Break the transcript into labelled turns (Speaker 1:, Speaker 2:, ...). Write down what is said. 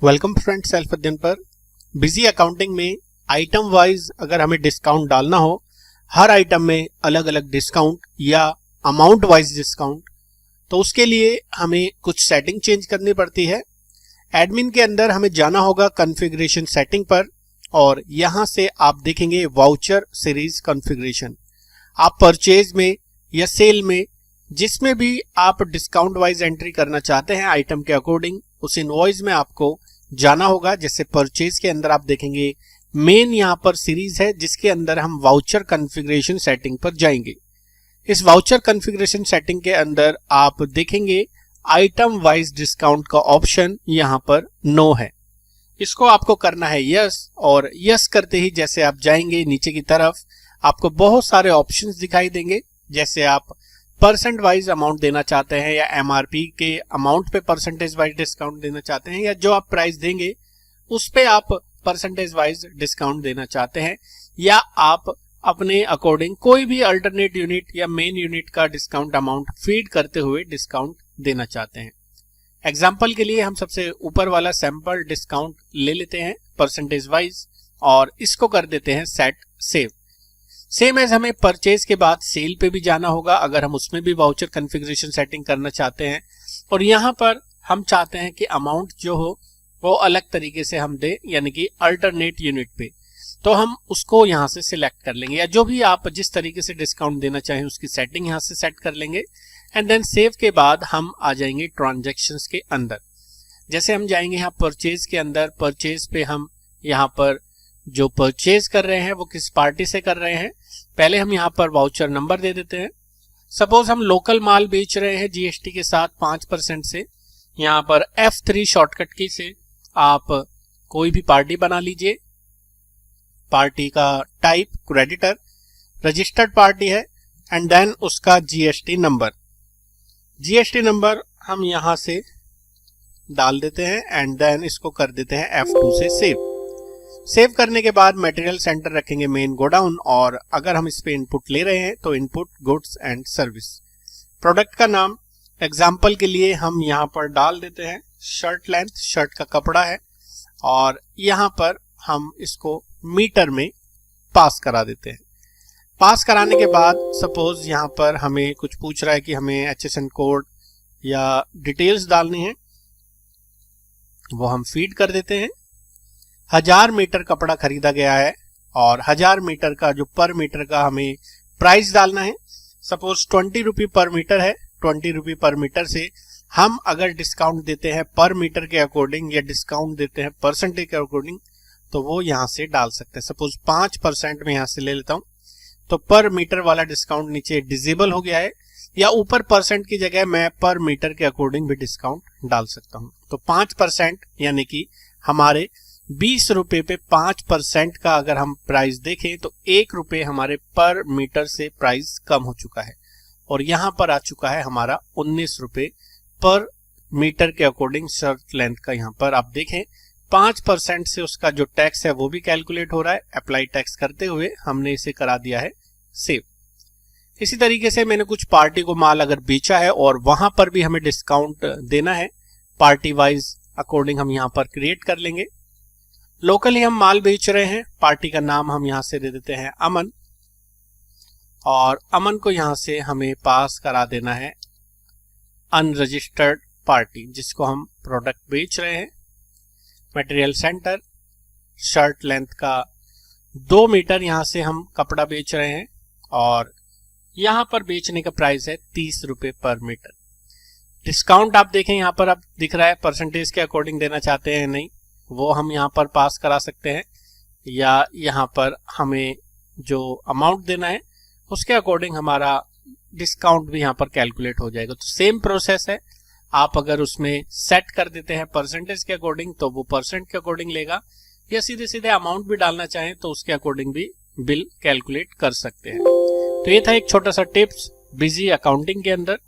Speaker 1: Welcome friends, self अध्ययन पर। Busy accounting में आइटम वाइज अगर हमें डिस्काउंट डालना हो, हर आइटम में अलग अलग डिस्काउंट या अमाउंट वाइज डिस्काउंट, तो उसके लिए हमें कुछ सेटिंग चेंज करनी पड़ती है। एडमिन के अंदर हमें जाना होगा कॉन्फ़िगरेशन सेटिंग पर और यहां से आप देखेंगे वाउचर सीरीज कॉन्फ़िगरेशन। आप परचेज में या सेल में जिसमें भी आप डिस्काउंट वाइज एंट्री करना चाहते हैं आइटम के अकॉर्डिंग, उस इनवॉइस में आपको जाना होगा। जैसे परचेज के अंदर आप देखेंगे मेन यहाँ पर सीरीज है जिसके अंदर हम वाउचर कॉन्फ़िगरेशन सेटिंग पर जाएंगे। इस वाउचर कॉन्फ़िगरेशन सेटिंग के अंदर आप देखेंगे आइटम वाइज डिस्काउंट का ऑप्शन यहाँ पर नो है। इसको आपको करना है यस, और यस करते ही जैसे आप जाएंगे नीचे की तरफ आपको बहुत सारे ऑप्शंस दिखाई देंगे। जैसे आप परसेंट वाइज अमाउंट देना चाहते हैं या एमआरपी के अमाउंट पे परसेंटेज वाइज डिस्काउंट देना चाहते हैं, या जो आप प्राइस देंगे उस पे आप परसेंटेज वाइज डिस्काउंट देना चाहते हैं, या आप अपने अकॉर्डिंग कोई भी अल्टरनेट यूनिट या मेन यूनिट का डिस्काउंट अमाउंट फीड करते हुए डिस्काउंट देना चाहते हैं। एग्जाम्पल के लिए हम सबसे ऊपर वाला सैंपल डिस्काउंट ले लेते हैं परसेंटेज वाइज और इसको कर देते हैं सेट सेव। सेम एज हमें परचेज के बाद सेल पे भी जाना होगा अगर हम उसमें भी वाउचर कॉन्फ़िगरेशन सेटिंग करना चाहते हैं, और यहाँ पर हम चाहते हैं कि अमाउंट जो हो वो अलग तरीके से हम दे, यानी कि अल्टरनेट यूनिट पे, तो हम उसको यहाँ से सिलेक्ट कर लेंगे, या जो भी आप जिस तरीके से डिस्काउंट देना चाहें उसकी सेटिंग यहाँ से सेट कर लेंगे। एंड देन सेव के बाद हम आ जाएंगे ट्रांजेक्शन्स के अंदर। जैसे हम जाएंगे यहाँ परचेज के अंदर, परचेज पे हम यहाँ पर जो परचेज कर रहे हैं वो किस पार्टी से कर रहे हैं, पहले हम यहाँ पर वाउचर नंबर दे देते हैं। सपोज हम लोकल माल बेच रहे हैं जीएसटी के साथ 5% से, यहाँ पर F3 शॉर्टकट की से आप कोई भी पार्टी बना लीजिए। पार्टी का टाइप क्रेडिटर, रजिस्टर्ड पार्टी है, एंड देन उसका जीएसटी नंबर हम यहाँ से डाल देते हैं एंड देन इसको कर देते हैं F2 से सेव करने के बाद मटेरियल सेंटर रखेंगे मेन गोडाउन, और अगर हम इस पे इनपुट ले रहे हैं तो input goods and service. Product का नाम एग्जांपल के लिए हम यहाँ पर डाल देते हैं शर्ट लेंथ, शर्ट का कपड़ा है, और यहाँ पर हम इसको मीटर में पास करा देते हैं। पास कराने के बाद सपोज यहाँ पर हमें कुछ पूछ रहा है कि हमें HSN कोड या डिटेल्स डालनी है, वो हम फीड कर देते हैं। 1000 मीटर कपड़ा खरीदा गया है और 1000 मीटर का जो पर मीटर का हमें प्राइस डालना है। सपोज 20 रुपये पर मीटर है, 20 रुपये पर मीटर से हम अगर डिस्काउंट देते हैं पर मीटर के अकॉर्डिंग या डिस्काउंट देते हैं परसेंटेज के अकॉर्डिंग, तो वो यहाँ से डाल सकते हैं। सपोज 5% में यहाँ से ले लेता हूँ, तो पर मीटर वाला डिस्काउंट नीचे डिसेबल हो गया है, या ऊपर परसेंट की जगह मैं पर मीटर के अकॉर्डिंग भी डिस्काउंट डाल सकता हूँ। तो 5% यानी कि हमारे 20 रुपए पे 5% का अगर हम प्राइस देखें तो 1 रुपए हमारे पर मीटर से प्राइस कम हो चुका है, और यहाँ पर आ चुका है हमारा 19 रुपए पर मीटर के अकॉर्डिंग शर्ट लेंथ का। यहाँ पर आप देखें 5% से उसका जो टैक्स है वो भी कैलकुलेट हो रहा है। अप्लाई टैक्स करते हुए हमने इसे करा दिया है सेव। इसी तरीके से मैंने कुछ पार्टी को माल अगर बेचा है और वहां पर भी हमें डिस्काउंट देना है, पार्टी वाइज अकॉर्डिंग हम यहाँ पर क्रिएट कर लेंगे। लोकली हम माल बेच रहे हैं, पार्टी का नाम हम यहाँ से दे देते हैं अमन, और अमन को यहाँ से हमें पास करा देना है अनरजिस्टर्ड पार्टी जिसको हम प्रोडक्ट बेच रहे हैं। मटेरियल सेंटर, शर्ट लेंथ का 2 मीटर यहाँ से हम कपड़ा बेच रहे हैं, और यहाँ पर बेचने का प्राइस है 30 रुपए पर मीटर। डिस्काउंट आप देखें यहाँ पर अब दिख रहा है, परसेंटेज के अकॉर्डिंग देना चाहते हैं नहीं, वो हम यहाँ पर पास करा सकते हैं, या यहाँ पर हमें जो अमाउंट देना है उसके अकॉर्डिंग हमारा डिस्काउंट भी यहाँ पर कैलकुलेट हो जाएगा। तो सेम प्रोसेस है, आप अगर उसमें सेट कर देते हैं परसेंटेज के अकॉर्डिंग तो वो परसेंट के अकॉर्डिंग लेगा, या सीधे सीधे अमाउंट भी डालना चाहें तो उसके अकॉर्डिंग भी बिल कैलकुलेट कर सकते हैं। तो ये था एक छोटा सा टिप्स बिजी अकाउंटिंग के अंदर।